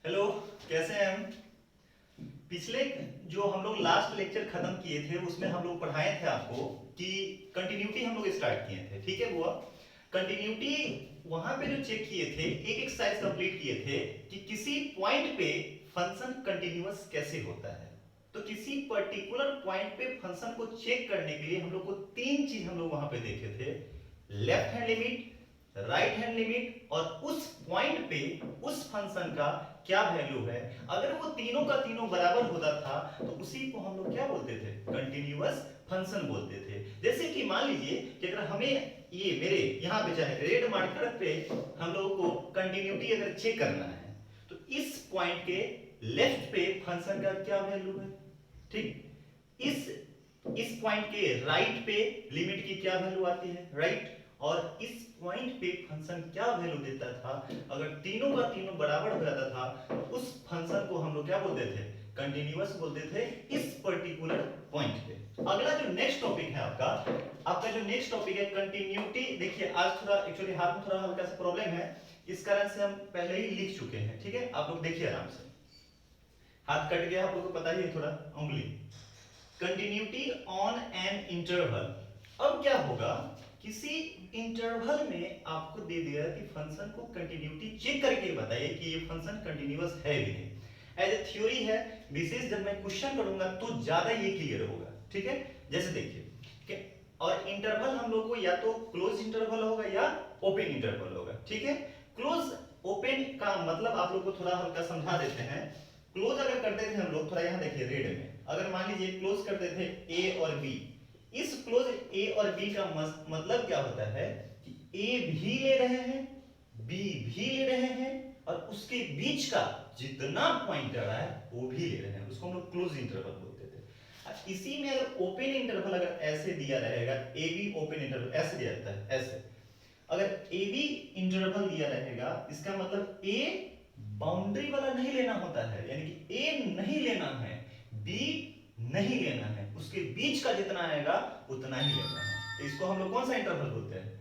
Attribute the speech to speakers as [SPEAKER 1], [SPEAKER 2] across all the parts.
[SPEAKER 1] Hello, कैसे हैं हम? पिछले जो हम लोग लास्ट लेक्चर खत्म किए थे उसमें हम लोग पढ़ाए थे आपको कि कंटिन्यूटी हम लोग स्टार्ट किए थे, ठीक है बुआ? कंटिन्यूटी वहां पे जो चेक किए थे, एक एक्सरसाइज कंप्लीट किए थे कि किसी पॉइंट पे फंक्शन कंटिन्यूअस कैसे होता है। तो किसी पर्टिकुलर पॉइंट पे फंक्शन को चेक करने के लिए हम लोग को तीन चीज हम लोग वहां पे देखे थे। Left hand limit, right hand limit और उस पॉइंट पे उस फंक्शन का क्या वैल्यू है। अगर वो तीनों का तीनों बराबर होता था तो उसी को हम लोग क्या बोलते थे? कंटिन्यूअस फंक्शन बोलते थे। जैसे कि मान लीजिए कि अगर हमें ये मेरे यहाँ पे चाहे रेड मार्कर पे हम लोगों को कंटिन्यूटी अगर चेक करना है तो इस पॉइंट के लेफ्ट पे फंक्शन का क्या वैल्यू है, ठीक? इस पॉइंट के राइट पे लिमिट की क्या वैल्यू आती है, राइट? और इस पॉइंट पे फंक्शन क्या वैल्यू देता था। अगर तीनों का तीनों बराबर हो जाता था तो उस फंक्शन को हम लोग क्या बोलते थे? कंटिन्यूअस बोलते थे इस पर्टिकुलर पॉइंट पे। अगला जो नेक्स्ट टॉपिक है आपका जो नेक्स्ट टॉपिक है कंटिन्यूटी। देखिए आज थोड़ा एक्चुअली हाथ में थोड़ा हल्का सा प्रॉब्लम है, इस कारण से हम पहले ही लिख चुके हैं, ठीक है? आप लोग देखिए आराम से। हाथ कट गया, आप लोग को पता ही है, थोड़ा उंगली। Continuity on an interval. अब क्या होगा, किसी इंटरवल में आपको दे दिया कि फंक्शन को कंटिन्यूटी चेक करके बताइए कि ये फंक्शन कंटिन्यूअस है भी नहीं। एज ए थ्योरी है, विशेष जब मैं क्वेश्चन करूंगा तो ज्यादा ये क्लियर होगा, ठीक है? जैसे देखिए, और इंटरवल हम लोग को या तो क्लोज इंटरवल होगा या ओपन इंटरवल होगा, ठीक है? क्लोज ओपन का मतलब आप लोग को थोड़ा हल्का समझा देते हैं। क्लोज अगर करते थे हम लोग, थोड़ा यहां देखिए रेड में, अगर मान लीजिए क्लोज करते थे ए और बी, इस क्लोज ए और बी का मतलब क्या होता है कि ए भी ले रहे हैं, बी भी ले रहे हैं और उसके बीच का जितना पॉइंट आ रहा है वो भी ले रहे हैं, उसको हम लोग क्लोज इंटरवल बोलते थे। इसी में अगर ओपन इंटरवल अगर ऐसे दिया रहेगा, ए बी ओपन इंटरवल ऐसे दिया जाता है, ऐसे अगर ए बी इंटरवल दिया रहेगा इसका मतलब ए बाउंड्री वाला नहीं लेना होता है, यानी कि ए नहीं लेना है, बी नहीं लेना है, उसके बीच का जितना आएगा उतना ही लेना है। तो इसको हम लोग कौन सा इंटरवल बोलते हैं?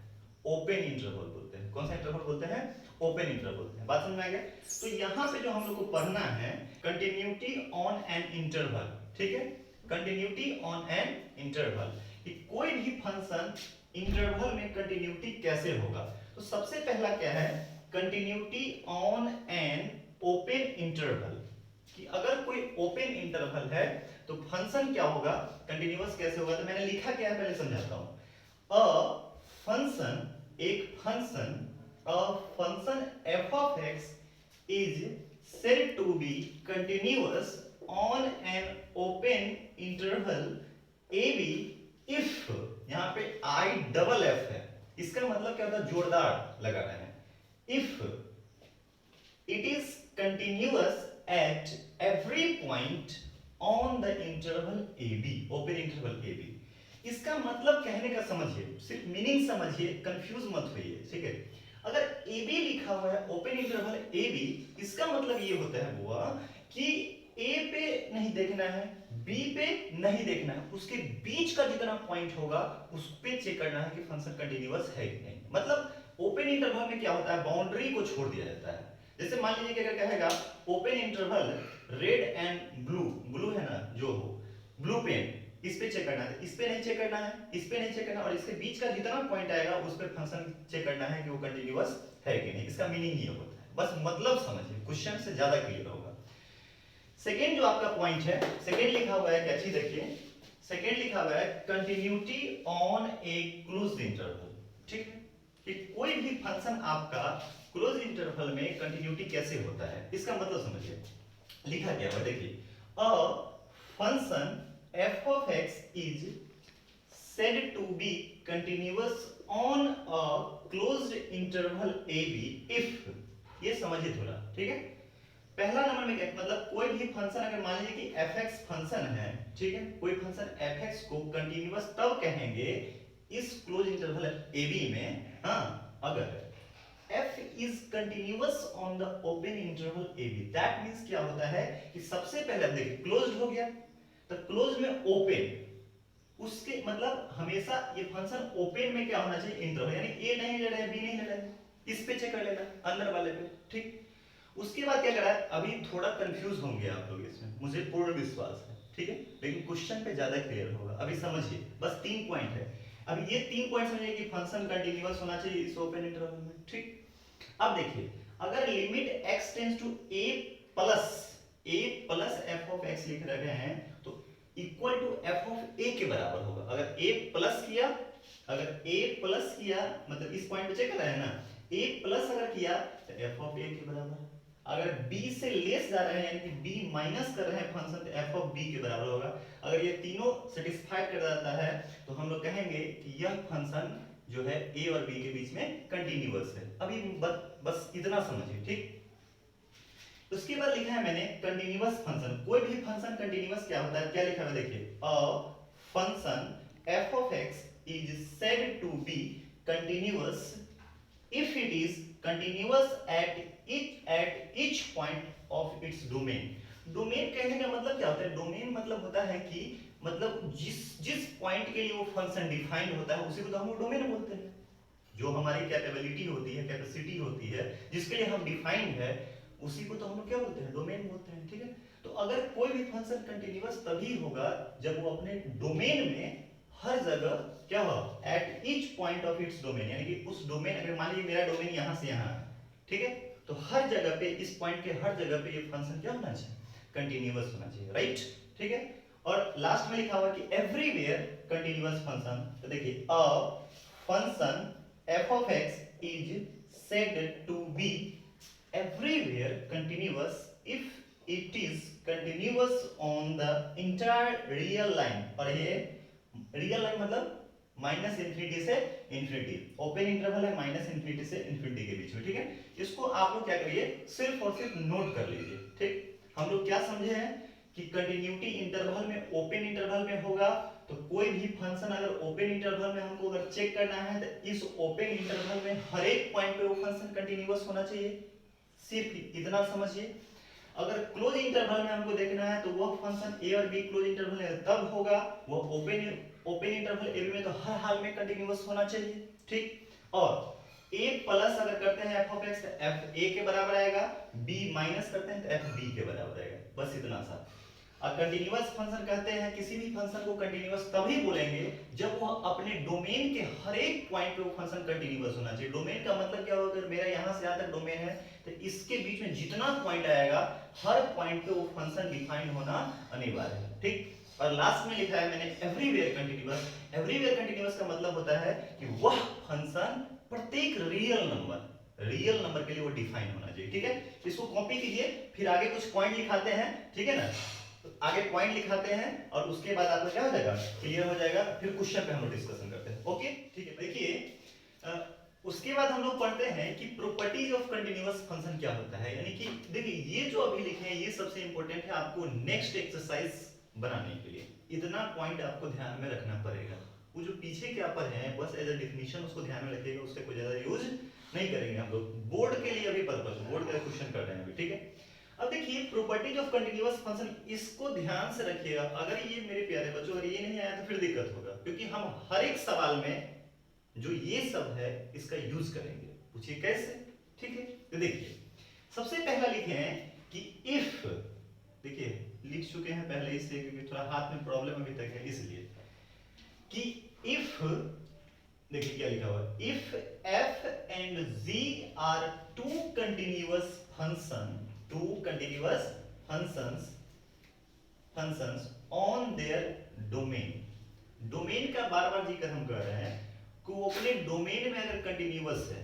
[SPEAKER 1] ओपन इंटरवल बोलते हैं। कौन सा इंटरवल बोलते हैं? ओपन इंटरवल बोलते हैं। बात समझ में आ गया? तो यहां पे जो हम लोग को पढ़ना है कंटिन्यूटी ऑन एन इंटरवल, ठीक है? कंटिन्यूटी ऑन एन इंटरवल कि कोई भी फंक्शन इंटरवल में कंटिन्यूटी कैसे होगा। तो सबसे पहला क्या है, continuity on an open interval, कि अगर कोई ओपन इंटरवल है तो फंक्शन क्या होगा, कंटिन्यूअस कैसे होगा। तो मैंने लिखा क्या है पहले समझाता हूं। A function f of x is said to be continuous on an open interval ab if, यहां पे I डबल f है, इसका मतलब क्या होता है? जोरदार लगा रहे हैं। if it is continuous at every point on the interval ab, open interval ab। इसका मतलब कहने का समझिए, सिर्फ मीनिंग समझिए, कंफ्यूज मत होइए, ठीक है? अगर ए बी लिखा हुआ है ओपन इंटरवल ए बी, इसका मतलब ये होता है बुआ कि ए पे नहीं देखना है, बी पे नहीं देखना है, उसके बीच का जितना पॉइंट होगा उस पे चेक करना है कि फंक्शन कंटिन्यूअस है कि नहीं। मतलब ओपन इंटरवल में क्या होता है, बाउंड्री को छोड़ दिया जाता है। जैसे मान लीजिए कि अगर कहेगा open interval red and blue, blue है ना जो हो, ब्लू पेन, इस पे चेक करना है, इस पे नहीं चेक करना है, इस पे नहीं चेक करना, और इसके बीच का जितना पॉइंट आएगा उस पे फंक्शन चेक करना है कि वो कंटिन्यूअस है कि नहीं। इसका मीनिंग ये होता है, बस मतलब समझिए, क्वेश्चन से ज्यादा क्लियर होगा। सेकेंड जो आपका पॉइंट है, सेकेंड लिखा हुआ है क्या चीज, देखिए सेकेंड लिखा हुआ है continuity on a closed interval, ठीक है? कि कोई भी फंक्शन आपका क्लोज इंटरवल में कंटिन्यूटी कैसे होता है, इसका मतलब समझिए। लिखा गया है देखिए, a function f of x is said to be continuous on a closed interval ab if, ये समझिए थोड़ा, ठीक है? पहला नंबर में क्या मतलब, कोई भी फंक्शन अगर मान लीजिए कि fx फंक्शन है, ठीक है? कोई फंक्शन fx को कंटिन्यूअस तब कहेंगे इस क्लोज इंटरवल ab में, हाँ, अगर f is continuous on the open interval ab। that means क्या होता है कि सबसे पहले देखिए क्लोज्ड हो गया, तो क्लोज में ओपन, उसके मतलब हमेशा ये फंक्शन ओपन में क्या होना चाहिए, इंटरवल, यानी ए नहीं ले रहे हैं, बी नहीं ले रहे हैं, इस पे चेक कर लेना अंदर वाले पे, ठीक? उसके बाद क्या करा है, अभी थोड़ा कंफ्यूज होंगे आप लोग इसमें, मुझे पूर्ण विश्वास है, ठीक है, लेकिन क्वेश्चन पे ज्यादा क्लियर होगा। अभी समझिए, बस 3 पॉइंट है। अब ये 3 पॉइंट समझिए कि फंक्शन कंटीन्यूअस होना चाहिए इस ओपन इंटरवल में, ठीक। अब देखिए, अगर limit x tends to a plus f of x लिख रहे हैं तो equal to f of a के बराबर होगा। अगर a प्लस किया, अगर a प्लस किया मतलब इस पॉइंट पे चेक कर रहे हैं ना, a प्लस अगर किया तो f ऑफ a के बराबर। अगर b से लेस जा रहे हैं यानी कि b माइनस कर रहे हैं फंक्शन, तो f ऑफ b के बराबर होगा। अगर ये तीनों सेटिस्फाइड कर जाता है तो हम लोग कहेंगे कि यह फंक्शन जो है a और b के बीच में कंटीन्यूअस है। अभी बस इतना समझिए, ठीक। उसके बाद लिखा है मैंने कंटीन्यूअस फंक्शन। कोई भी फंक्शन कंटीन्यूअस क्या होता है, क्या लिखा है देखिए, a function f of x is said to be continuous if it is continuous at each point of its domain। Domain कहने का मतलब क्या होता है, डोमेन मतलब होता है कि मतलब जिस पॉइंट के लिए वो फंक्शन डिफाइंड होता है उसी को तो हम डोमेन बोलते हैं। जो हमारी कैपेबिलिटी होती है, कैपेसिटी होती है, जिसके लिए हम डिफाइंड है, उसी को तो हम लोग क्या बोलते हैं, डोमेन बोलते हैं, ठीक है। तो अगर कोई भी फंक्शन कंटीन्यूअस तभी होगा जब वो अपने डोमेन में हर जगह क्या हो, eight each point of its domain, यानी कि उस डोमेन, अगर मान लीजिए मेरा डोमेन यहां से यहां है, ठीक है, तो हर जगह पे, इस पॉइंट के हर जगह पे ये फंक्शन क्या होना चाहिए, कंटीन्यूअस होना चाहिए, राइट, ठीक है। और लास्ट में लिखा हुआ कि एवरीवेयर कंटीन्यूअस फंक्शन। तो देखिए, a function f of x is said to be everywhere continuous if it is continuous on the entire real line। और ये रियल लाइन मतलब माइनस इंफिनिटी से इंफिनिटी, ओपन इंटरवल है माइनस इंफिनिटी से infinity के बीच में, ठीक है। इसको आप लोग क्या करिए, सिर्फ और सिर्फ नोट कर लीजिए, ठीक। हम लोग क्या समझे हैं कि कंटिन्यूटी इंटरवल में, ओपन इंटरवल में होगा, तो कोई भी फंक्शन अगर ओपन इंटरवल में हमको अगर चेक करना है तो इस ओपन इंटरवल में हर एक पॉइंट पे वो फंक्शन कंटीन्यूअस होना चाहिए, सिर्फ इतना समझिए। अगर क्लोज इंटरवल में हमको देखना है तो वह फंक्शन a और b क्लोज इंटरवल में तब होगा, वो ओपन इंटरवल a b में तो हर हाल में कंटीन्यूअस होना चाहिए, ठीक। और a प्लस अगर करते हैं f ऑफ x तो f a के बराबर आएगा, b माइनस करते हैं तो f b के बराबर आएगा, बस इतना सा। और कंटीन्यूअस फंक्शन कहते हैं, किसी भी फंक्शन को कंटीन्यूअस तभी बोलेंगे जब वो अपने डोमेन के हर एक पॉइंट पे वो फंक्शन कंटीन्यूअस होना चाहिए। डोमेन का मतलब क्या होगा, अगर मेरा यहां से यहां तक डोमेन है तो इसके बीच में जितना पॉइंट आएगा हर पॉइंट पे वो फंक्शन डिफाइंड होना अनिवार्य है, ठीक। और लास्ट में लिखा है मैंने एवरीवेयर कंटीन्यूअस। एवरीवेयर कंटीन्यूअस का मतलब होता है कि वह फंक्शन प्रत्येक रियल नंबर के लिए वो डिफाइन होना चाहिए, ठीक है। इसको कॉपी कीजिए, फिर आगे कुछ पॉइंट लिखाते हैं, ठीक है ना। तो आगे पॉइंट लिखाते हैं और उसके बाद आपको क्या हो जाएगा, क्लियर हो जाएगा, फिर क्वेश्चन पे हम लोग डिस्कशन करते हैं, ओके, ठीक है। देखिए, उसके बाद हम लोग पढ़ते हैं कि प्रॉपर्टीज ऑफ कंटीन्यूअस फंक्शन क्या होता है। यानी कि देखिए, ये जो अभी लिखे हैं ये सबसे इंपॉर्टेंट है आपको नेक्स्ट एक्सरसाइज बनाने के लिए। इतना पॉइंट आपको ध्यान में रखना पड़ेगा। वो जो पीछे क्या पर है बस एज अ डेफिनेशन उसको ध्यान में रखिएगा, उससे कोई ज्यादा यूज नहीं करेंगे हम लोग, बोर्ड के लिए अभी पर्पस, बोर्ड का क्वेश्चन कर रहे हैं अभी, ठीक है। अब देखिए प्रॉपर्टीज ऑफ कंटीन्यूअस फंक्शन, इसको ध्यान से रखिएगा। अगर ये मेरे प्यारे बच्चों अगर ये नहीं आया तो फिर दिक्कत होगा, क्योंकि हम हर एक सवाल में जो ये सब है इसका यूज करेंगे। पूछिए कैसे, ठीक है। तो देखिए सबसे पहला लिखे हैं कि इफ, देखिए लिख चुके हैं पहले इससे क्योंकि थोड़ा हाथ में प्रॉब्लम अभी तक है इसलिए, कि इफ, देखिए क्या लिखा हुआ है, if f and g are two continuous functions on their domain। Domain का बार बार जिक्र हम कर रहे हैं कि वो अपने डोमेन में अगर कंटिन्यूअस है,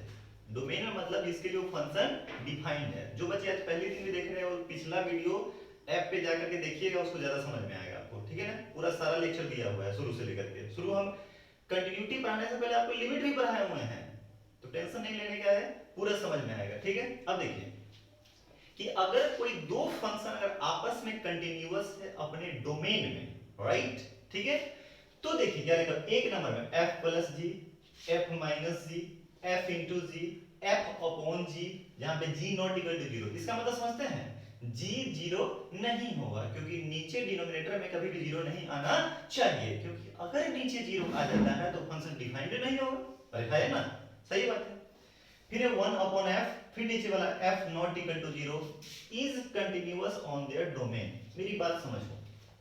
[SPEAKER 1] डोमेन में मतलब इसके लिए वो फंक्शन डिफाइंड है। जो बच्चे आज पहले दिन भी देख रहे हैं और पिछला वीडियो ऐप पे जाकर के देखिएगा, उसको ज्यादा समझ में आएगा आपको, ठीक है ना। पूरा सारा लेक्चर दिया हुआ है शुरू से लेकर के, शुरू हम कंटिन्यूटी पढ़ाने से पहले आपको लिमिट भी पढ़ाए हुए हैं, तो टेंशन नहीं लेने का है, पूरा समझ में आएगा, ठीक है। अब देखिए कि अगर कोई दो फंक्शन अगर आपस में कंटिन्यूअस है अपने डोमेन में, राइट, ठीक है, तो देखिए क्या लिखा, एक नंबर में f plus g, f minus g, f into g, f upon g, जहां पे g not equal to zero. इसका मतलब समझते हैं, g जीरो नहीं होगा क्योंकि नीचे डिनोमिनेटर में कभी भी जीरो नहीं आना चाहिए, क्योंकि अगर नीचे जीरो आ जाता है तो फंक्शन डिफाइंड नहीं होगा। अरे है ना, सही बात है। फिर 1 अपॉन f फिर नीचे वाला f not equal to 0 is continuous on their domain. मेरी बात समझो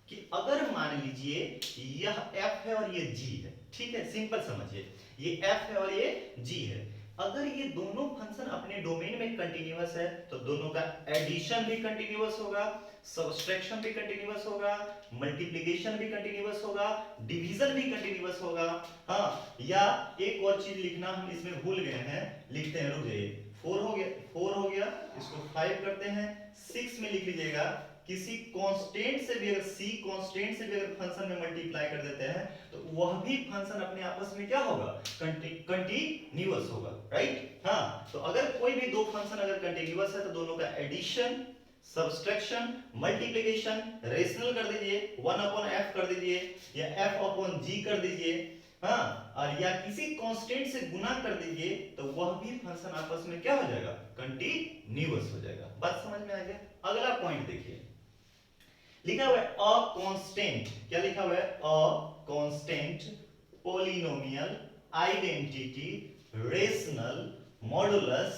[SPEAKER 1] कि अगर मान लीजिए यह f है और ये g है, ठीक है, सिंपल समझिए, ये f है और ये g है, अगर ये दोनों फंक्शन अपने डोमेन में कंटिन्यूअस है तो दोनों का एडिशन भी कंटिन्यूअस होगा, सब्सट्रैक्शन भी कंटिन्यूअस होगा, मल्टीप्लिकेशन भी कंटिन्यूअस होगा, डिवीजन भी कंटिन्यूअस होगा। हाँ, या एक और चीज लिखना हम इसमें भूल गए हैं, लिखते हैं, रुक जाइए, 4 हो गया, इसको 5 करते हैं, 6 में लिख लीजिएगा, किसी कांस्टेंट से भी अगर c कांस्टेंट से भी अगर फंक्शन में मल्टीप्लाई कर देते हैं तो वह भी फंक्शन अपने आपस में क्या होगा, कंटिन्यूअस होगा, राइट। हाँ, तो अगर कोई भी दो फंक्शन अगर कंटिन्यूअस है तो दोनों का एडिशन, सब्सट्रैक्शन, मल्टीप्लिकेशन रेशनल कर दीजिए, 1/f कर दीजिए या f/g कर दीजिए, हाँ, और या किसी कांस्टेंट से गुना कर दीजिए तो वह भी फंक्शन आपस में क्या हो जाएगा, कंटिन्यूअस हो जाएगा। बात समझ में आ गया। अगला पॉइंट देखिए, लिखा हुआ है अ कांस्टेंट, क्या लिखा हुआ है, a constant polynomial identity rational modulus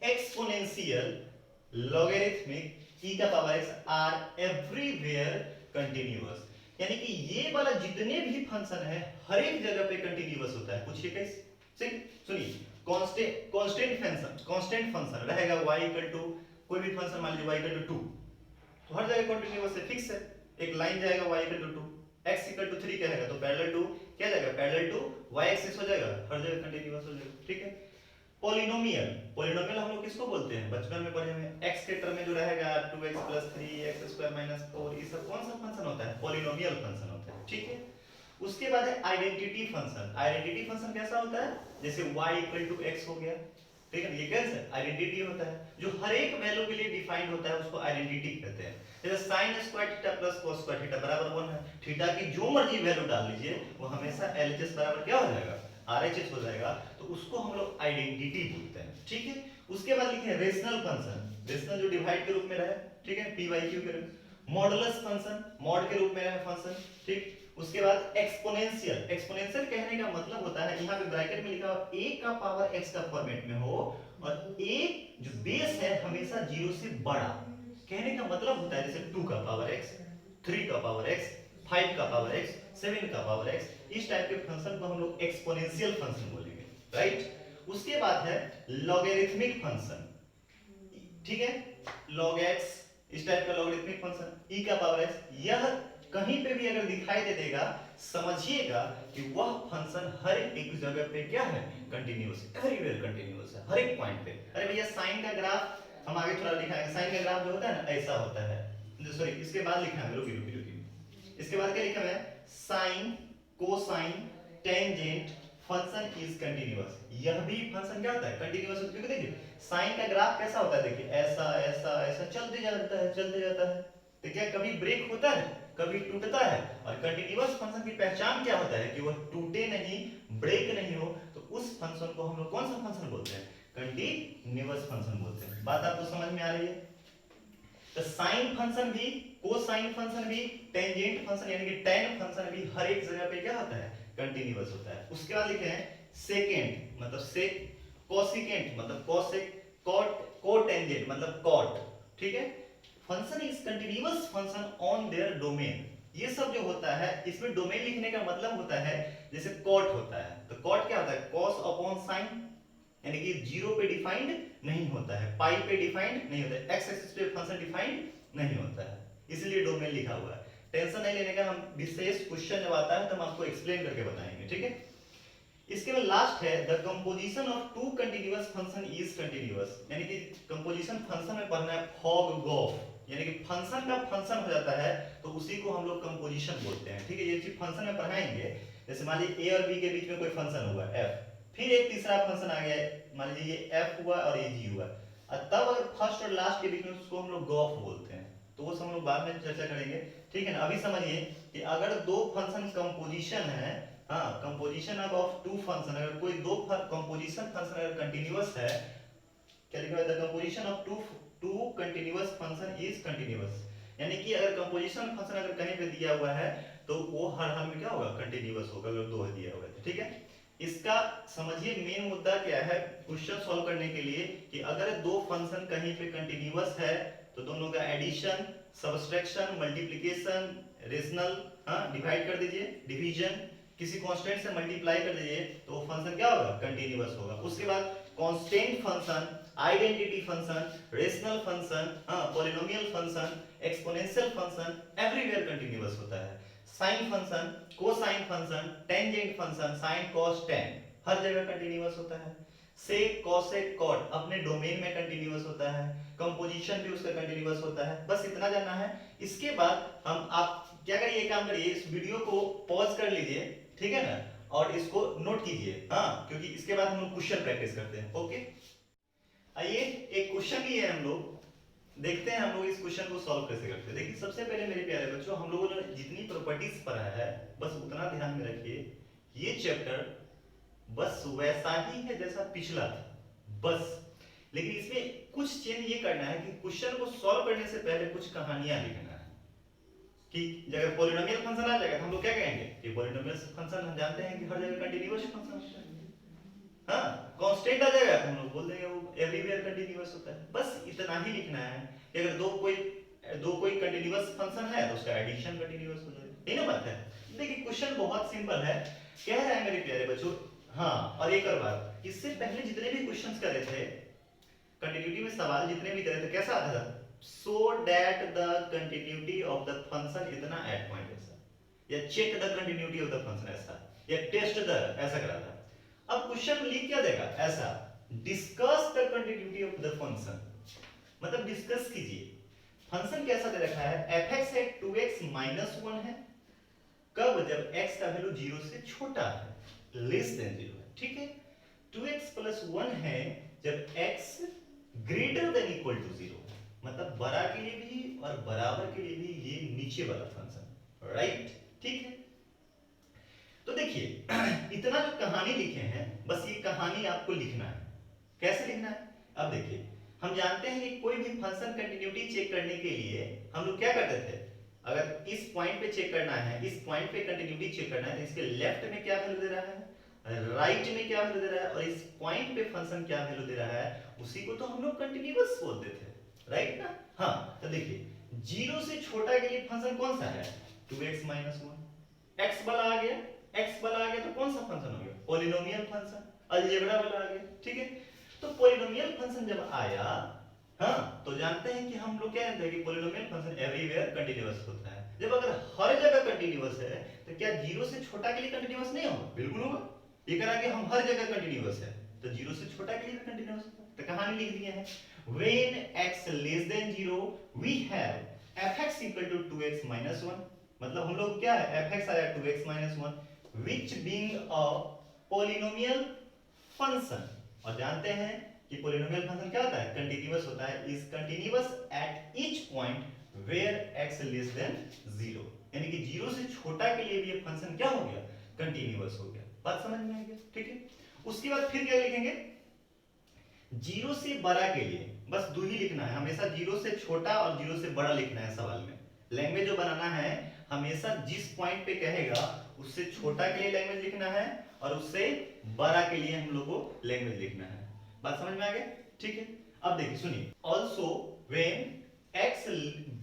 [SPEAKER 1] exponential logarithmic e का power x are everywhere continuous. यानी कि ये वाला जितने भी फंक्शन है हर एक जगह पे कंटिन्यूअस होता है। पूछिए कैसे, सुनिए, कांस्टेंट फंक्शन रहेगा y इक्वल टू, कोई भी फंक्शन मान लीजिए y इक्वल टू 2, तो हर जगह कंटिन्यूअस है, फिक्स है, एक लाइन जाएगा y equal to 2, x equal to 3 क्या है तो पैरेलल टू क्या जाएगा, पैरेलल टू y एक्सिस हो जाएगा, हर जगह कंटिन्यूअस हो जाएगा, ठीक है। पॉलिनोमियल हम लोग किसको बोलते हैं, बचपन में पढ़े हुए, x के टर्म में जो रहेगा 2x + 3x² - 4, ये सब कौन सा फंक्शन होता है, पॉलिनोमियल फंक्शन होता है, ठीक है। उसके बाद है आइडेंटिटी फंक्शन। आइडेंटिटी फंक्शन कैसा होता है, जैसे y = x हो गया, ठीक है, ये कैसे आइडेंटिटी होता है, जो हर एक वैल्यू के लिए डिफाइंड होता है उसको आइडेंटिटी कहते हैं। जैसे sin² θ + cos² θ बराबर 1 है, थीटा की जो मर्जी वैल्यू डाल लीजिए वो हमेशा LHS बराबर क्या हो जाएगा, RHS हो जाएगा, तो उसको हम लोग आइडेंटिटी बोलते हैं, ठीक है। उसके बाद लिखे रेशनल फंक्शन, रेशनल जो डिवाइड के रूप में रहे, ठीक है, p/q के रूप, मॉडुलस फंक्शन, मॉड के रूप में रहे फंक्शन, ठीक। उसके बाद एक्सपोनेंशियल, एक्सपोनेंशियल कहने का मतलब होता है, यहाँ पे ब्रैकेट में लिखा हुआ a का पावर x का फॉर्मेट में हो और a जो बेस है हमेशा 0 से बड़ा, कहने का मतलब होता है जैसे 2 का पावर x, 3 का पावर x, 5 का पावर x, 7 का पावर x, इस टाइप के फंक्शन को हम लोग एक्सपोनेंशियल फंक्शन बोलेंगे, राइट। उसके बाद है लॉगरिथमिक फंक्शन, ठीक है, log x, इस टाइप का लॉगरिथमिक फंक्शन e का पावर x, यह कहीं पे भी अगर दिखाई दे देगा समझिएगा कि वह फंक्शन हर एक जगह पे क्या है, कंटिन्यूअस, एवरीवेयर कंटिन्यूअस है, हर एक पॉइंट पे। अरे भैया साइन का ग्राफ हम आगे थोड़ा दिखाएंगे, साइन का ग्राफ जो होता है ना ऐसा होता है, सॉरी इसके बाद लिखा है, रुकी, इसके बाद क्या लिखा है, sine, cosine, tangent function is continuous. यह भी फंक्शन क्या होता है, कंटिन्यूअस होता है, क्योंकि देखिए साइन का ग्राफ कैसा होता है, देखिए ऐसा ऐसा ऐसा चलते जाता है, तो क्या कभी ब्रेक होता है, कभी टूटता है, और कंटिन्यूअस फंक्शन की पहचान क्या होता है कि वह टूटे नहीं, ब्रेक नहीं हो, तो उस फंक्शन को हम लोग कौन सा फंक्शन बोलते हैं, कंटिन्यूअस फंक्शन बोलते हैं। बात आपको समझ में आ रही है। तो साइन फंक्शन भी, कोसाइन फंक्शन भी, टेंजेंट फंक्शन यानी कि tan फंक्शन भी हर एक जगह पे क्या होता है, कंटिन्यूअस होता है। उसके बाद लिखे हैं सेकेंड मतलब सेक, कोसिकेंट मतलब कोसेक, कॉट, कोटेंजेंट मतलब कॉट, ठीक है। Function is continuous function on their domain. ये सब जो होता है इसमें डोमेन लिखने का मतलब होता है, जैसे कॉट होता है तो कॉट क्या होता है, cos sin, यानी कि 0 पे डिफाइंड नहीं होता है, पाई पे डिफाइंड नहीं होता है, एक्स एक्सिस पे फंक्शन डिफाइंड नहीं होता है, इसलिए डोमेन लिखा हुआ है। टेंशन नहीं लेने का, हम विशेष क्वेश्चन जब आता है तो हम आपको एक्सप्लेन करके बताएंगे, ठीक है। इसके बाद लास्ट है the composition of two continuous function is continuous, यानी कि कंपोजिशन फंक्शन में पढ़ना है फॉग गॉफ, यानी कि फंक्शन का फंक्शन हो जाता है तो उसी को हम लोग कंपोजिशन बोलते हैं, ठीक है। ये चीज फंक्शन में पढ़ाएंगे, जैसे मान लीजिए a और b के बीच में कोई फंक्शन हुआ f, फिर एक तीसरा फंक्शन आ गया, मान लीजिए ये f हुआ और ये g हुआ, और तब अगर फर्स्ट और लास्ट के बीच में उसको हम लोग गॉफ बोलते हैं, तो वो सब हम लोग बाद में चर्चा करेंगे, ठीक है ना। अभी समझिए कि अगर दो फंक्शन कंपोजिशन है, हाँ, कंपोजिशन ऑफ टू फंक्शन, अगर कोई दो कंपोजिशन फंक्शन अगर कंटीन्यूअस है, क्या लिखा है, the composition of two continuous function is continuous, यानी कि अगर कंपोजिशन फंक्शन अगर कहीं पे दिया हुआ है तो वो हर हाल में क्या होगा, कंटीन्यूअस होगा, अगर दो दिया हुआ है, ठीक है। इसका समझिए मेन मुद्दा क्या है क्वेश्चन सॉल्व करने के लिए कि अगर दो फंक्शन कहीं पे कंटिन्यूअस है तो दोनों का एडिशन, सब्सट्रैक्शन, मल्टीप्लिकेशन, रेशनल, हाँ डिवाइड कर दीजिए, डिवीजन, किसी कांस्टेंट से मल्टीप्लाई कर दीजिए तो वो फंक्शन क्या होगा, कंटिन्यूअस होगा। उसके बाद constant function, identity function, rational function, हाँ polynomial function, exponential function everywhere continuous होता है। Sine function, cosine function, tangent function, sine cos tan हर जगह कंटिन्यूअस होता है। सेक कॉसेक कॉट अपने डोमेन में कंटिन्यूअस होता है, कंपोजिशन भी उसका कंटिन्यूअस होता है। बस इतना जानना है। इसके बाद हम आप क्या करिए, काम करिए, इस वीडियो को पॉज कर लीजिए, ठीक है ना, और इसको नोट कीजिए, हाँ क्योंकि इसके बाद हम लोग क्वेश्चन प्रैक्टिस करते हैं। ओके, आइए एक क्वेश्चन ही है, हम लोग देखते हैं हम लोग इस क्वेश्चन को सॉल्व कैसे करते हैं। देखिए सबसे पहले मेरे प्यारे बच्चों, हम लोगों ने जितनी प्रॉपर्टीज पढ़ा है बस उतना ध्यान में रखिए, ये चैप्टर बस वैसा ही है जैसा पिछला था बस, लेकिन इसमें कुछ चेंज ये करना है कि क्वेश्चन को सॉल्व करने से पहले कुछ कहानियां लिखना है कि जब पॉलिनोमियल फंक्शन आ जाएगा तो हम लोग क्या कहेंगे कि पॉलिनोमियल फंक्शन हम जानते हैं कि हर जगह कंटीन्यूअस फंक्शन होता है, हाँ कांस्टेंट आ जाएगा तो हम लोग बोल देंगे वो एवरीवेयर कंटीन्यूअस होता है। बस इतना ही लिखना है कि अगर दो कोई कंटीन्यूअस फंक्शन है तो उसका एडिशन कंटीन्यूअस हो जाएगा, यही ना बात है। देखिए क्वेश्चन बहुत सिंपल है, कह रहा है मेरे प्यारे बच्चों, हाँ और एक और बात, इससे पहले जितने भी क्वेश्चंस करे थे कंटिन्यूटी में, सवाल जितने भी करे थे कैसा आता था, so that the continuity of the function इतना at point ऐसा, या check the continuity of the function ऐसा, या test the ऐसा करा था। अब क्वेश्चन लिख क्या देगा ऐसा, discuss the continuity of the function, मतलब डिस्कस कीजिए फंक्शन कैसा दे रखा है, fx है 2x minus 1 है, कब, जब x का वैल्यू 0 से छोटा है, लेस देन 0 है, ठीक है। 2x plus 1 है जब x greater than equal to 0, मतलब बड़ा के लिए भी और बराबर के लिए भी ये नीचे वाला फंक्शन, राइट, ठीक है। तो देखिए इतना जो कहानी लिखे हैं बस ये कहानी आपको लिखना है। कैसे लिखना है, अब देखिए हम जानते हैं कि कोई भी फंक्शन कंटिन्यूटी चेक करने के लिए हम लोग क्या करते थे, अगर इस पॉइंट पे चेक करना है, इस पॉइंट पे कंटिन्यूटी चेक करना है तो इसके लेफ्ट में क्या वैल्यू दे रहा है, राइट में क्या वैल्यू दे रहा है, और इस पॉइंट पे फंक्शन क्या वैल्यू दे रहा है, उसी को तो हम लोग कंटिन्यूअस बोलते थे, राइट ना। हाँ तो देखिए 0 से छोटा के लिए फंक्शन कौन सा है, 2x minus 1, x वाला आ गया, x वाला आ गया तो कौन सा फंक्शन हो गया, पॉलिनोमियल फंक्शन, अलजेब्रा वाला आ गया, ठीक है। तो पॉलिनोमियल फंक्शन जब आया, हाँ तो जानते हैं कि हम लोग क्या जानते हैं कि पॉलिनोमियल फंक्शन एवरीवेयर कंटीन्यूअस होता है। जब अगर हर जगह कंटीन्यूअस है तो क्या 0 से छोटा के लिए कंटीन्यूअस नहीं होगा, बिल्कुल होगा। ये करा कि हम हर जगह कंटीन्यूअस है तो 0 से छोटा के लिए भी कंटीन्यूअस होगा। तो कहानी लिख दिए हैं, when x less than 0 we have fx equal to 2x minus 1, मतलब हम लोग क्या है fx आया 2x minus 1 which being a polynomial function, और जानते हैं कि पॉलिनोमियल फंक्शन क्या होता है, कंटीन्यूअस होता है, is continuous at each point where x less than 0, यानी कि 0 से छोटा के लिए भी ये फंक्शन क्या हो गया, कंटीन्यूअस हो गया। बात समझ में आ गया, ठीक है। उसके बाद फिर क्या लिखेंगे, 0 से बड़ा के लिए बस दो ही लिखना है, हमेशा 0 से छोटा और 0 से बड़ा लिखना है। सवाल में लैंग्वेज जो बनाना है हमेशा जिस पॉइंट पे कहेगा उससे छोटा के लिए लैंग्वेज लिखना है और उससे बड़ा के लिए हम लोग को लैंग्वेज लिखना है। बात समझ में आ गया, ठीक है। अब देखिए सुनिए, also when x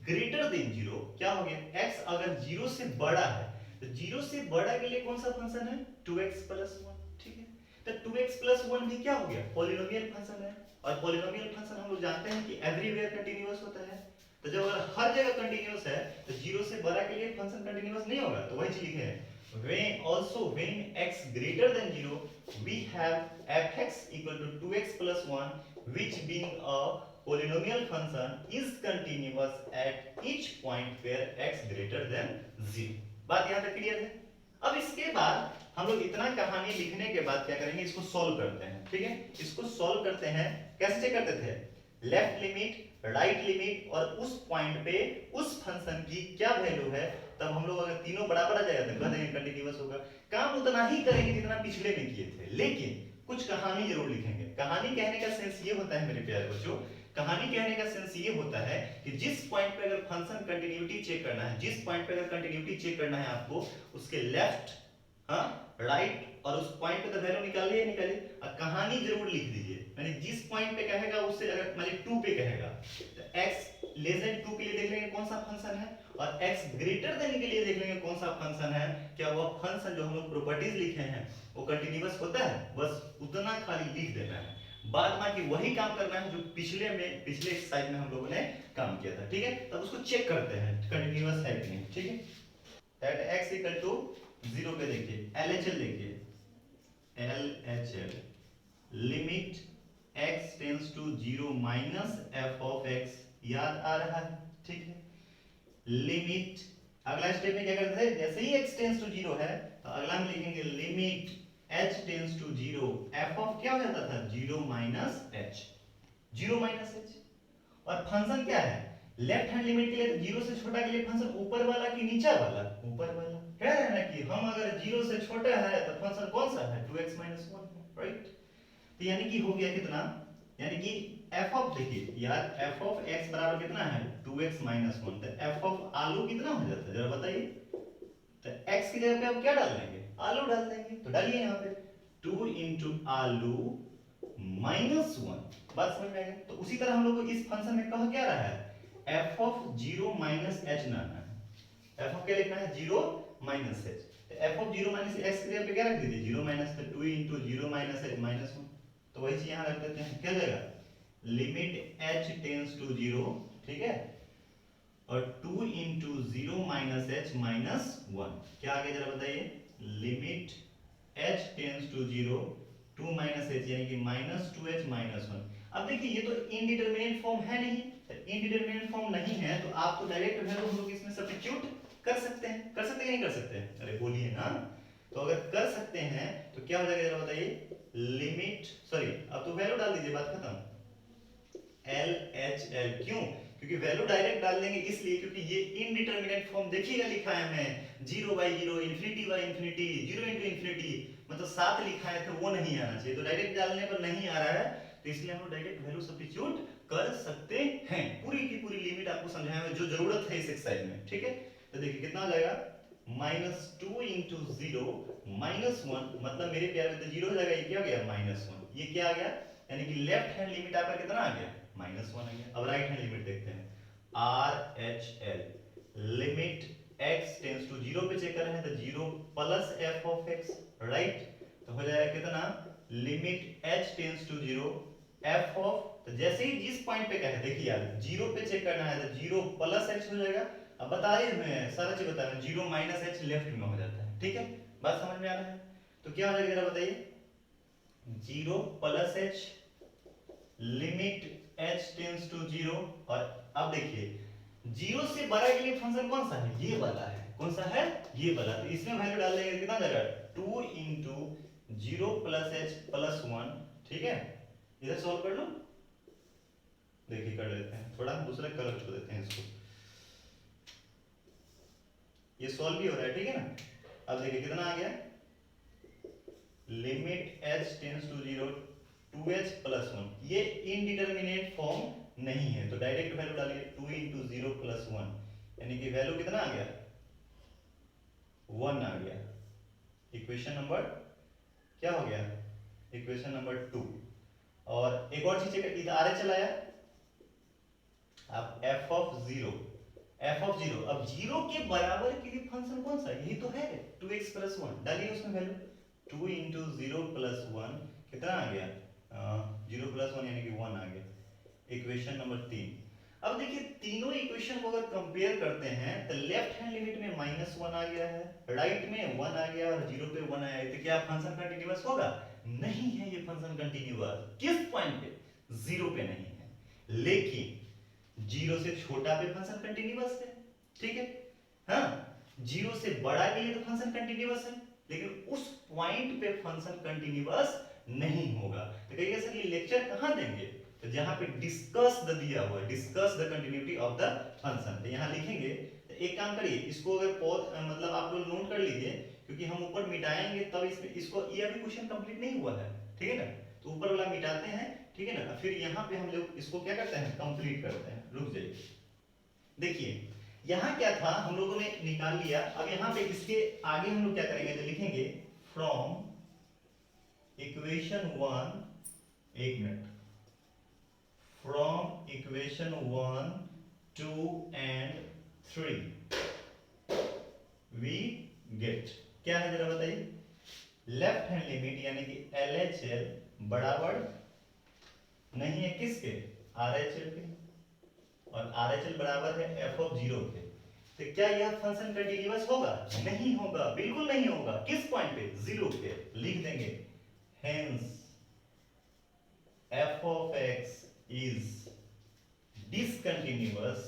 [SPEAKER 1] greater then 0, क्या हो गया, x अगर 0 से बड़ा है तो 0 से बड़ा के लिए कौन सा फंक्शन है, 2x plus 1, ठीक है। तो 2x plus 1 भी क्या हो गया, पॉलिनोमियल फंक्शन है, और पॉलिनोमियल फंक्शन हम लोग जानते हैं कि एवरीवेयर कंटीन्यूअस होता है। तो जब अगर हर जगह कंटीन्यूअस है तो 0 से बड़ा के लिए फंक्शन कंटीन्यूअस नहीं होगा, तो वही चीज लिखे हैं, when also when x greater than 0 we have fx equal to 2x plus 1 which being a polynomial function is continuous at each point where x greater than 0। बात यहां तक क्लियर है। अब इसके बाद हम लोग इतना कहानी लिखने के बाद क्या करेंगे, इसको सॉल्व करते हैं, ठीक है। इसको सॉल्व करते हैं, कैसे चेक करते थे, लेफ्ट लिमिट, राइट लिमिट और उस पॉइंट पे उस फंक्शन की क्या वैल्यू है, तब हम लोग अगर तीनों बराबर आ जाएगा तो कह देंगे कंटीन्यूअस होगा। काम उतना ही करेंगे जितना पिछले में किए थे, लेकिन कुछ कहानी जरूर लिखेंगे। कहानी कहने का सेंस ये होता है मेरे प्यारे बच्चों, कहानी कहने का सेंस ये होता है कि जिस पॉइंट पे अगर फंक्शन कंटिन्यूटी चेक करना है, जिस पॉइंट पे अगर कंटिन्यूटी चेक करना है आपको, उसके लेफ्ट, हाँ राइट और उस पॉइंट पे तो वैल्यू निकालिए निकालिए, और कहानी जरूर लिख दीजिए, यानी जिस पॉइंट पे कहेगा उससे अगर मान 2 पे कहेगा तो x लेस देन 2 के लिए देख लेंगे कौन सा फंक्शन है, और x ग्रेटर देन के लिए देख लेंगे कौन सा फंक्शन है। क्या वह फंक्शन जो हम लोग प्रॉपर्टीज लिखे हैं वो कंटीन्यूअस होता है, बस उतना खाली लिख देना है, बाद बाकी वही काम करना है जो पिछले एक्सरसाइज में हम लोगों ने काम किया था। ठीक है, तब उसको चेक करते हैं कंटीन्यूअस है कि नहीं। ठीक है, दैट x इक्वल टू 0 पे देखिए LHL देखिए, LHL limit x tends to 0 minus f of x, याद आ रहा है। ठीक है, लिमिट, अगला स्टेप में क्या करते थे, जैसे ही x टेंड्स टू 0 है तो अगला में लिखेंगे limit h tends to 0, f of क्या हो जाता था 0 माइनस h, 0 माइनस h। और फंक्शन क्या है, लेफ्ट हैंड लिमिट के लिए 0 से छोटा के लिए फंक्शन ऊपर वाला कि नीचे वाला, ऊपर वाला। कह रहे हैं ना कि हम अगर 0 से छोटा है तो फंक्शन कौन सा है 2x 1, राइट। तो यानी कि हो गया कितना, यानी कि f ऑफ, देखिए यार f ऑफ x बराबर कितना है 2x 1, तो f ऑफ आलू कितना हो जाता है जरा बताइए। तो x की जगह पे आप क्या डाल देंगे, आलू डाल देंगे, तो डालिए यहाँ पे 2 इंटू आलू माइनस 1, बात समझ में आ गई। तो उसी तरह हम लोग को इस फंक्शन में कहा क्या रहा है, f ऑफ 0 माइनस h ना है, f ऑफ क्या लिखना है 0 माइनस h, तो f ऑफ 0 माइनस x की जगह पे क्या रख दीजिए 0 माइनस, तो 2 इंटू 0 माइनस h माइनस 1, तो वही चीज यहाँ रख देते हैं, क्या जाएगा लिमिट h टेंड्स टू 0, ठीक है, और 2 इंटू 0 माइनस h माइनस 1, क्या आगे जरा बताइए, limit h tends to 0 2 minus h यानी कि माइनस 2h माइनस 1। अब देखिए ये तो इनडिटरमिनेट फॉर्म है नहीं, तो इनडिटरमिनेट फॉर्म नहीं है तो आप तो डायरेक्ट वैल्यू हम लोग इसमें सब्स्टिट्यूट कर सकते हैं, कर सकते हैं कि नहीं कर सकते हैं, अरे बोलिए ना। तो अगर कर सकते हैं तो क्या हो जाएगा जरा बताइए, लिमिट, सॉरी अब तो वैल्यू डाल दीजिए, बात खत्म, LHL, क्यों, क्योंकि वैल्यू डायरेक्ट डाल देंगे इसलिए क्योंकि ये इनडिटरमिनेट फॉर्म देखिएगा लिखा है हमें 0/0 infinity by infinity 0 into infinity, मतलब साथ लिखा है तो वो नहीं आना चाहिए, तो डायरेक्ट डालने पर नहीं आ रहा है, तो इसलिए हम लोग डायरेक्ट वैल्यू सब्स्टिट्यूट कर सकते हैं। पूरी की पूरी लिमिट आपको समझाया है जो जरूरत है इस एक्सरसाइज में। ठीक है, तो देखिए कितना आ जाएगा -2 इंटू 0 माइनस 1, मतलब मेरे प्यारे में तो 0 हो जाएगा, ये क्या हो गया -1, ये क्या आ गया, यानी कि लेफ्ट हैंड लिमिट आपका कितना आ गया -1 आ गया। अब राइट हैंड लिमिट देखते हैं, RHL limit x tends to 0 पे चेक कर रहे हैं तो 0 plus f of x, right, तो हो जाएगा कितना, limit h tends to 0 f of, तो जैसे ही जिस पॉइंट पे कहे देखिए यार 0 पे चेक करना है तो 0 प्लस h हो जाएगा। अब बताइए, मैं सारा चीज बता रहा हूं, 0 माइनस h लेफ्ट में हो जाता है। ठीक है, बात समझ में आ रहा है, तो क्या हो जाएगा जरा बताइए, 0 plus h limit h tends to 0, और अब देखिए 0 से बड़ा के लिए फंक्शन कौन सा है, ये वाला है, कौन सा है ये वाला, तो इसमें वैल्यू डाल देंगे कितना जाएगा 2 इंटू 0 प्लस h प्लस 1। ठीक है, इधर सॉल्व कर लो, देखिए कर लेते हैं, थोड़ा दूसरा कलर छोड़ देते हैं इसको, ये सॉल्व भी हो रहा है, ठीक है ना। अब देखिए कितना आ गया, limit h tends to 0 2h plus 1, ये इनडिटरमिनेट फॉर्म नहीं है तो डायरेक्ट वैल्यू डालिए 2 इंटू 0 प्लस 1, यानी कि वैल्यू कितना आ गया 1 आ गया। इक्वेशन नंबर क्या हो गया, इक्वेशन नंबर 2। और एक और चीज इधर आरे चलाया, अब f ऑफ 0, अब 0 के बराबर के लिए फंक्शन कौन सा, यही तो है 2x प्लस 1, डालिए उसमें वैल्यू 2 इंटू 0 प्लस 1 कितना आ गया 0 प्लस 1 यानी कि 1 आ गया। Equation number 3। अब देखिए तीनों इक्वेशन को अगर कंपेयर करते हैं तो लेफ्ट हैंड लिमिट में -1 आ गया है, राइट में 1 आ गया और 0 पे 1 आया है, तो क्या फंक्शन कंटीन्यूअस होगा, नहीं है ये फंक्शन कंटीन्यूअस, किस पॉइंट पे 0 पे नहीं है, लेकिन 0 से छोटा पे फंक्शन कंटीन्यूअस है। ठीक है, हाँ 0 से बड़ा के लिए तो फंक्शन कंटीन्यूअस है, लेकिन उस पॉइंट पे फंक्शन कंटीन्यूअस नहीं होगा। तो कहिए सर ये लेक्चर कहां देंगे, तो जहां पे डिस्कस द दिया हुआ है, discuss the continuity of the function, तो यहां लिखेंगे। तो एक काम करिए, इसको अगर मतलब आप लोग नोट कर लीजिए, क्योंकि हम ऊपर मिटाएंगे तब इसमें इसको, ये अभी क्वेश्चन कंप्लीट नहीं हुआ है, ठीक है ना, तो ऊपर वाला मिटाते हैं, ठीक है ना, फिर यहाँ पे हम लोग इसको क्या करते हैं कंप्लीट करते हैं। रुक जाइए, देखिए यहाँ क्या था हम लोगों ने निकाल लिया, अब यहाँ पे इसके आगे हम लोग क्या करेंगे, तो लिखेंगे फ्रॉम इक्वेशन 1, एक minute, from equation 1, 2 and 3 we get, क्या है जरा बताइए, लेफ्ट हैंड लिमिट यानी कि LHL बराबर नहीं है किसके, RHL के, और RHL बराबर है f ऑफ 0 के। तो क्या यह फंक्शन कंटीन्यूअस होगा? नहीं होगा, बिल्कुल नहीं होगा। किस पॉइंट पे? 0 पे। लिख देंगे hence f of x is discontinuous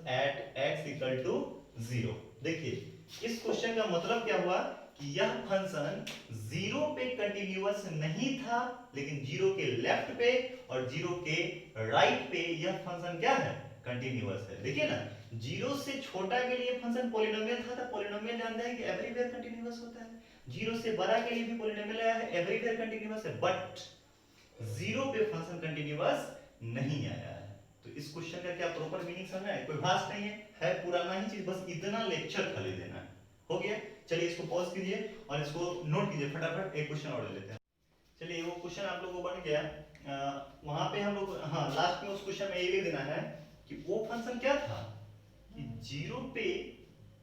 [SPEAKER 1] at x equal to 0। देखिए इस क्वेश्चन का मतलब क्या हुआ कि यह फंक्शन 0 पे कंटिन्यूअस नहीं था, लेकिन 0 के लेफ्ट पे और 0 के राइट पे यह फंक्शन क्या है? कंटिन्यूअस है। देखिए ना, 0 से छोटा के लिए फंक्शन पॉलिनोमियल था, तो पॉलिनोमियल जानते हैं कि एवरीवेयर कंटिन्यूअस होता है। 0 से बड़ा के लिए भी पॉलिनोमियल आया है, एवरीवेयर कंटिन्यूअस है, बट 0 पे फंक्शन कंटिन्यूअस नहीं आया है। तो इस क्वेश्चन का क्या प्रॉपर मीनिंग समझना है? कोई भाष नहीं है पुराना ही चीज, बस इतना लेक्चर खाली देना है। हो गया? चलिए इसको पॉज कीजिए और इसको नोट कीजिए फटाफट। एक क्वेश्चन और ले लेते हैं। चलिए वो क्वेश्चन आप लोगों को बन गया। वहां पे हम लोग, हाँ, लास्ट में उस क्वेश्चन में ये लिख देना है कि वो फंक्शन क्या था कि 0 पे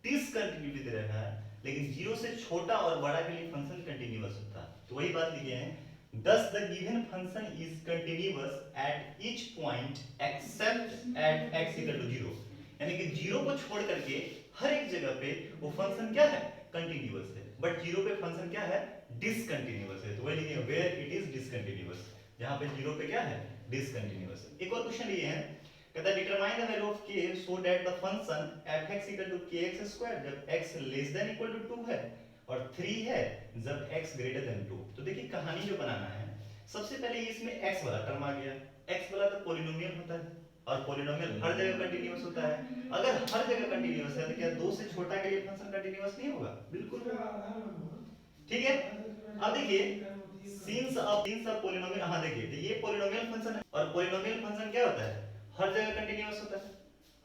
[SPEAKER 1] डिसकंटिन्यूटी दे रहा है, लेकिन 0 से छोटा और बड़ा के लिए फंक्शन कंटिन्यूअस होता है। तो वही बात लिखे हैं, thus the given function is continuous at each point except at x equal to 0। यानी कि 0 को छोड़ करके हर एक जगह पे वो फंक्शन क्या है? कंटिन्यूअस है, बट 0 पे फंक्शन क्या है? डिसकंटिन्यूअस है। तो वही लिखेंगे वेयर इट इज डिसकंटिन्यूअस, जहां पे 0 पे क्या है? डिसकंटिन्यूअस है। एक और क्वेश्चन ये है, कहता है determine the value of k so that the function fx equal to kx² जब x less than equal to 2 है और 3 है जब x ग्रेटर देन 2। तो देखिए कहानी जो बनाना है, सबसे पहले इसमें x वाला टर्म आ गया। x वाला तो पॉलिनोमियल होता है और पॉलिनोमियल हर जगह कंटीन्यूअस होता है। अगर हर जगह कंटीन्यूअस है तो क्या 2 से छोटा के लिए फंक्शन कंटीन्यूअस नहीं होगा? बिल्कुल होगा। ठीक है, अब देखिए सिंस अब पॉलिनोमियल, हां देखिए तो ये पॉलिनोमियल फंक्शन है और पॉलिनोमियल फंक्शन क्या होता है? हर जगह कंटीन्यूअस होता है।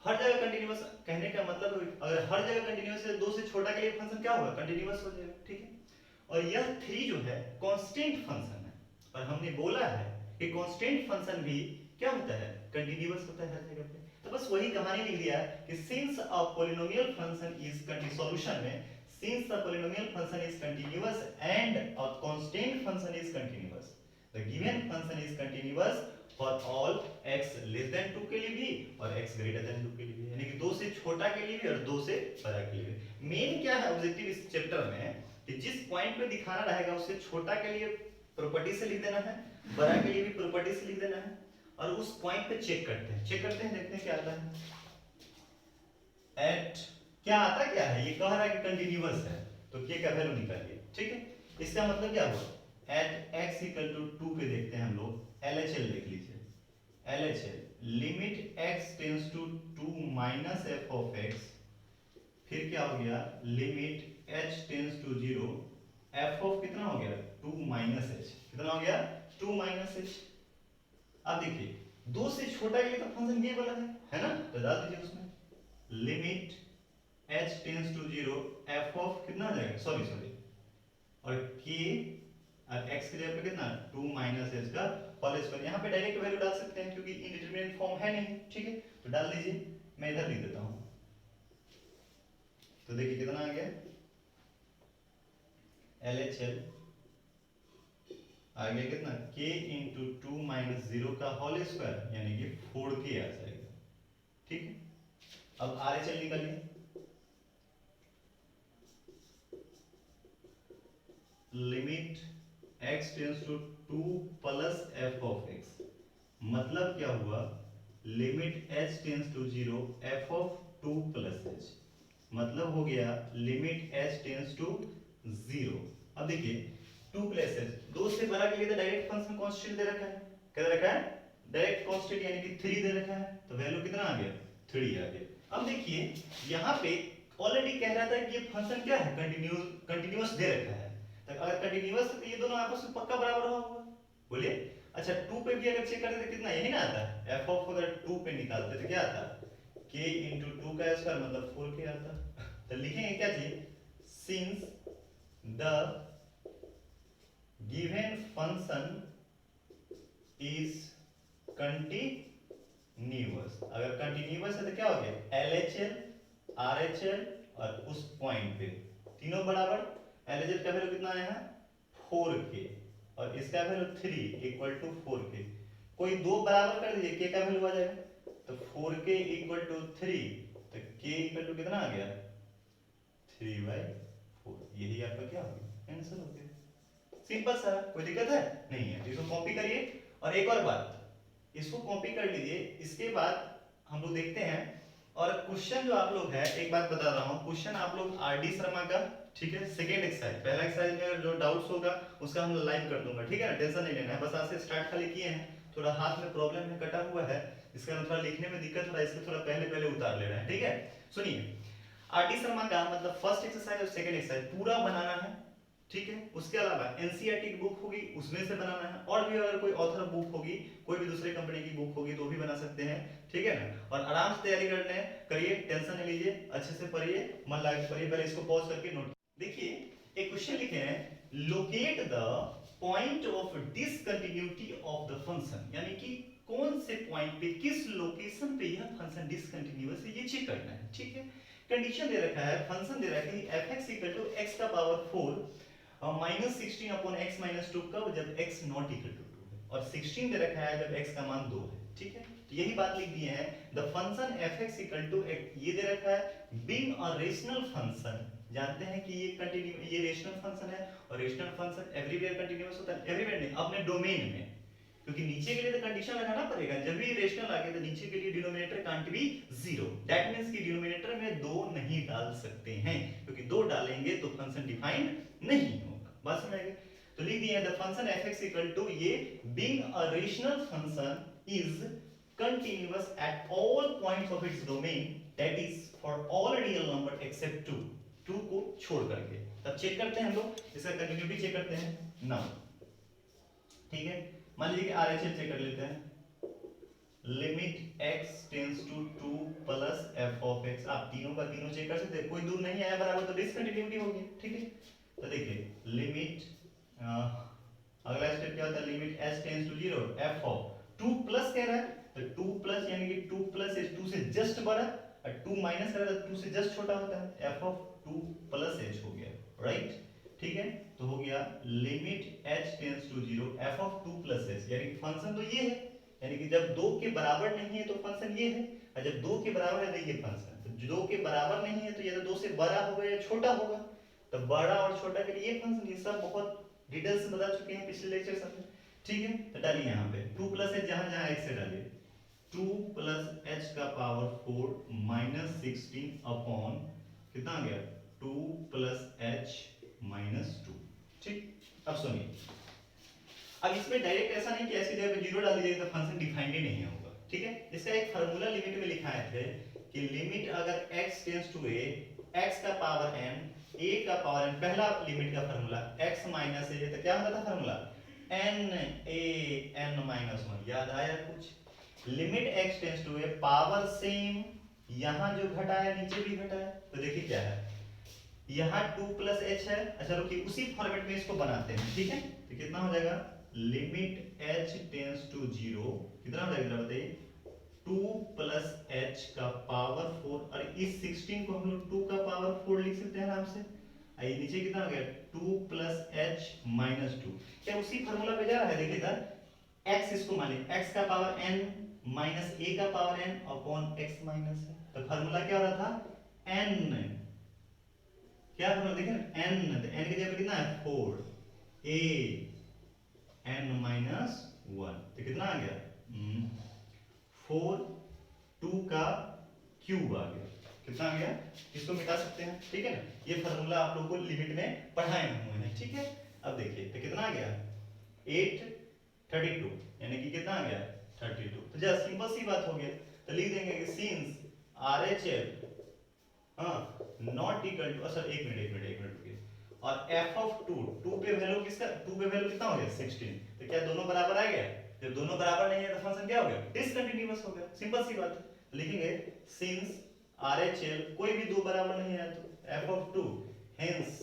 [SPEAKER 1] हर जगह कंटीन्यूअस कहने का मतलब अगर हर जगह कंटीन्यूअस है, 2 से छोटा के लिए फंक्शन क्या होगा? कंटीन्यूअस हो जाएगा। ठीक है, और यह 3 जो है कांस्टेंट फंक्शन है, और हमने बोला है कि कांस्टेंट फंक्शन भी क्या होता है? कंटीन्यूअस होता है हर जगह पे। तो बस वही कहानी लिख दिया कि since a polynomial function is solution में since the polynomial function is continuous and a constant function is continuous, the given function is continuous for all x less than 2 के लिए भी और x greater than 2 के लिए भी, यानी कि 2 से छोटा के लिए भी और 2 से बड़ा के लिए भी। मेन क्या है ऑब्जेक्टिव इस चैप्टर में कि जिस पॉइंट पे दिखाना रहेगा उससे छोटा के लिए प्रॉपर्टी से लिख देना है, बड़ा के लिए भी प्रॉपर्टी से लिख देना है, और उस पॉइंट पे चेक करते हैं देखते हैं क्या आता है। एट क्या आता क्या है? ये कह रहा है कि कंटीन्यूअस है, तो k का वैल्यू निकालिए। ठीक है, इसका मतलब क्या हुआ? एट x इक्वल टू 2 पे देखते हैं हम लोग, LHL देख लीजिए। LHL limit x tends to 2 minus f of x, फिर क्या हो गया? Limit h tends to 0 f of कितना हो गया? 2 माइनस h, कितना हो गया? 2 माइनस h। अब देखिए 2 से छोटा के लिए तो फंक्शन ये वाला है ना, तो डाल दीजिए उसमें limit h tends to 0 f of कितना आ जाएगा? सॉरी और k और x की जगह पे कितना? 2 माइनस h का होल स्क्वायर। यहाँ पे डायरेक्ट वैल्यू डाल सकते हैं क्योंकि इंडिटरमिनेट फॉर्म है नहीं। ठीक है, तो डाल दीजिए, मैं इधर लिख देता हूँ। तो देखिए कितना आ गया? LHL आ गया कितना? k इंटू 2 माइनस 0 का होल स्क्वायर यानी कि 4k आ जाएगा। ठीक है, अब RHL निकालिए। Limit x tends to 2 plus f of x, मतलब क्या हुआ? Limit h tends to 0 f of 2 plus h, मतलब हो गया लिमिट h टेंड्स टू 0। अब देखिए 2 प्लस h, 2 से बड़ा के लिए तो डायरेक्ट फंक्शन कांस्टेंट दे रखा है। क्या दे रखा है? डायरेक्ट कांस्टेंट यानी कि 3 दे रखा है, तो वैल्यू कितना आ गया? 3 आ गया। अब देखिए यहाँ पे ऑलरेडी कह रहा था कि ये फंक्शन क्या है? कंटिन्यूअस दे रखा है, अगर कंटीन्यूअस है तो ये दोनों आपस में पक्का बराबर होगा। बोलिए, अच्छा 2 पे भी अगर चेक करते तो कितना? यही ना आता है। f ऑफ अगर 2 पे निकालते तो क्या आता? k इंटू 2 का स्क्वायर मतलब 4k आता। तो लिखेंगे क्या चीज, since the given function is continuous, अगर कंटिन्यूअस है तो क्या हो गया, LHL RHL और उस पॉइंट पे तीनों बराबर, LHL का वैल्यू कितना आया है 4k और इसका वैल्यू 3 इक्वल टू 4k, कोई दो बराबर कर दीजिए, k का वैल्यू आ जाएगा, तो 4k इक्वल टू 3, तो k इक्वल टू कितना आ गया 3/4, यही आपका क्या हो गया, आंसर हो गया। सिंपल सा, कोई दिक्कत है नहीं है। इसको कॉपी करिए और एक और बात, इसको कॉपी कर लीजिए, इसके बाद हम लोग देखते हैं। और क्वेश्चन जो आप लोग है, एक बात बता रहा हूँ, क्वेश्चन आप लोग RD शर्मा का, ठीक है, सेकेंड एक्सरसाइज, पहला एक्सरसाइज में जो डाउट्स होगा उसका हम लाइव कर दूंगा, ठीक है ना, टेंशन नहीं लेना है, बस आज से स्टार्ट खाली किए हैं, थोड़ा हाथ में प्रॉब्लम है, कटा हुआ है, इसका थोड़ा लिखने में दिक्कत हो रहा है, इसको थोड़ा पहले पहले उतार ले रहे हैं, ठीक है। सुनिए, RD शर्मा का मतलब फर्स्ट एक्सरसाइज और सेकेंड एक्सरसाइज पूरा बनाना है, ठीक है। उसके अलावा एनसीईआरटी की बुक होगी उसमें से बनाना है, और भी अगर कोई ऑथर बुक होगी, कोई भी दूसरे कंपनी की बुक होगी तो भी बना सकते हैं, ठीक है ना। और आराम से तैयारी करने करिए, टेंशन नहीं लीजिए, अच्छे से पढ़िए, मन लगा के पढ़िए। पहले इसको पॉज करके नोट देखिए, एक क्वेश्चन लिखे हैं, locate the point of discontinuity of the function, यानी कि कौन से पॉइंट पे, किस लोकेशन पे यह फंक्शन डिसकंटिन्यूअस है, ये चेक करना है, ठीक है। कंडीशन दे रखा है, फंक्शन दे रखा है fx इक्वल टू x का पावर 4 -16 अपॉन x - 2, कब, जब x नॉट इक्वल टू 2 है, और 16 दे रखा है जब x का मान 2 है, ठीक है। तो यही बात लिख दिए हैं, the function fx equal to, ये दे रखा है बीइंग अ रेशनल फंक्शन, जानते हैं कि ये कंटिन्यू, ये रेशनल फंक्शन है, और रेशनल फंक्शन एवरीवेयर कंटिन्यूअस होता है, एवरीवेयर नहीं, अपने डोमेन में, क्योंकि नीचे के लिए तो कंडीशन लगाना पड़ेगा, जब भी रेशनल आ गया तो नीचे के लिए denominator can't be 0, that means कि डिनोमिनेटर में 2 नहीं डाल सकते हैं, क्योंकि 2 डालेंगे तो फंक्शन डिफाइन नहीं होगा, बात समझ गए। तो लिख दिए the function fx equal to, ये being a rational function is continuous at all points of its domain, that is for all real number except 2 को छोड़ करके। तब चेक करते हैं हम लोग, इसका कंटिन्यूटी चेक करते हैं नाउ, ठीक है। मान लीजिए कि RHL चेक कर लेते हैं, limit x tends to 2 plus f of x, आप तीनों का तीनों चेक कर सकते हैं, कोई दूर नहीं आया बराबर तो डिसकंटिन्यूटी होगी, ठीक है। तो देखिए लिमिट, अगला स्टेप क्या होता है, limit h tends to 0 f of 2 plus कह रहा है, तो 2 प्लस यानी कि 2 प्लस h 2 से जस्ट बड़ा, और 2 माइनस कर रहा है तो 2 से जस्ट छोटा होता है, f ऑफ 2 प्लस h हो गया, राइट, ठीक है। तो हो गया limit h tends to 0 f of 2 plus h, यानी कि फंक्शन तो ये है, यानी कि जब 2 के बराबर नहीं है तो फंक्शन ये है, और जब 2 के बराबर है तो ये फंक्शन, तो 2 के बराबर नहीं है तो या तो 2 से बड़ा होगा या छोटा होगा, तो बड़ा और छोटा के लिए ये फंक्शन, ये सब बहुत डिटेल से बता चुके हैं पिछले लेक्चर में, ठीक है। तो डालिए यहाँ पे 2 प्लस h, जहां जहां x से डालिए, 2 प्लस h का पावर 4 माइनस 16 अपॉन कितना आ गया 2 प्लस h माइनस 2, ठीक। अब सुनिए, अब इसमें डायरेक्ट ऐसा नहीं कि ऐसी जगह पे 0 डाल दीजिएगा तो फंक्शन डिफाइंड ही नहीं होगा, ठीक है। इसका एक फार्मूला लिमिट में लिखा है कि लिमिट अगर x tends to a, x का पावर n, a का पावर n, पहला लिमिट का फार्मूला x माइनस a, तो क्या होता था formula n a n minus 1, याद आया कुछ। Limit x tends to a, power same, यहां जो घटा है नीचे भी घटा है, तो देखिए क्या है, यहाँ 2 प्लस h है, अच्छा रुकिए उसी फॉर्मेट में इसको बनाते हैं, ठीक है। तो कितना हो जाएगा, लिमिट h टेंड्स टू 0, कितना हो जाएगा बताइए, 2 प्लस h का पावर 4, और इस 16 को हम लोग 2 का पावर 4 लिख सकते हैं आराम से, आइए नीचे कितना हो गया 2 प्लस h माइनस 2, क्या उसी फार्मूला पे जा रहा है, देखिए इधर x, इसको मान लीजिए x का पावर n माइनस a का power n upon x minus है, तो फार्मूला क्या हो रहा था n, क्या फार्मूला देखिए n, तो n की जगह पे कितना है 4 a n माइनस 1, तो कितना आ गया 4 2 का क्यूब आ गया, कितना आ गया, इसको मिटा सकते हैं, ठीक है ना। ये फार्मूला आप लोगों को लिमिट में पढ़ाए हुए हैं, ठीक है। अब देखिए तो कितना आ गया 832, यानी कि कितना आ गया 32, तो जस्ट सिंपल सी बात हो गया। तो लिख देंगे कि since RHL not equal to, अच्छा एक मिनट रुकिए, और f ऑफ 2 पे वैल्यू किसका, 2 पे वैल्यू कितना हो गया 16, तो क्या दोनों बराबर आ गया, जब दोनों बराबर नहीं है तो फंक्शन क्या हो गया डिसकंटीन्यूअस हो गया, सिंपल सी बात है। लिखेंगे सिंस RHL, कोई भी दो बराबर नहीं है तो f of 2, hence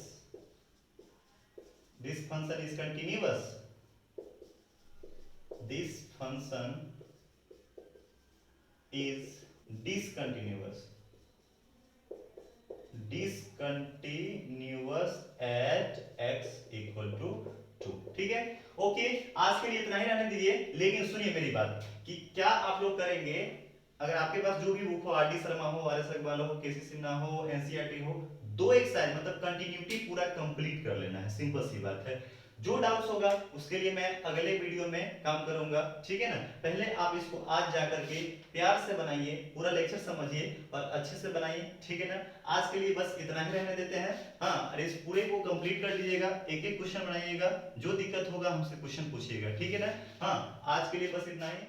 [SPEAKER 1] this function is continuous. This function is discontinuous at x equal to 2. ठीक है, ओके, आज के लिए इतना ही रहने दीजिए। लेकिन सुनिए मेरी बात कि क्या आप लोग करेंगे, अगर आपके पास जो भी बुक हो, आर डी शर्मा हो, आर एस अग्रवाल हो, के सी सिन्हा हो, एनसीईआरटी हो, 2 एक्सरसाइज मतलब कंटिन्यूटी पूरा कंप्लीट कर लेना है, सिंपल सी बात है। जो डाउट्स होगा उसके लिए मैं अगले वीडियो में काम करूंगा, ठीक है ना। पहले आप इसको आज जाकर के प्यार से बनाइए, पूरा लेक्चर समझिए और अच्छे से बनाइए, ठीक है ना। आज के लिए बस इतना ही रहने देते हैं। हाँ, और इस पूरे को कंप्लीट कर लीजिएगा, एक एक क्वेश्चन बनाइएगा, जो दिक्कत होगा हमसे क्वेश्चन पूछिएगा, ठीक है ना। हाँ, आज के लिए बस इतना ही।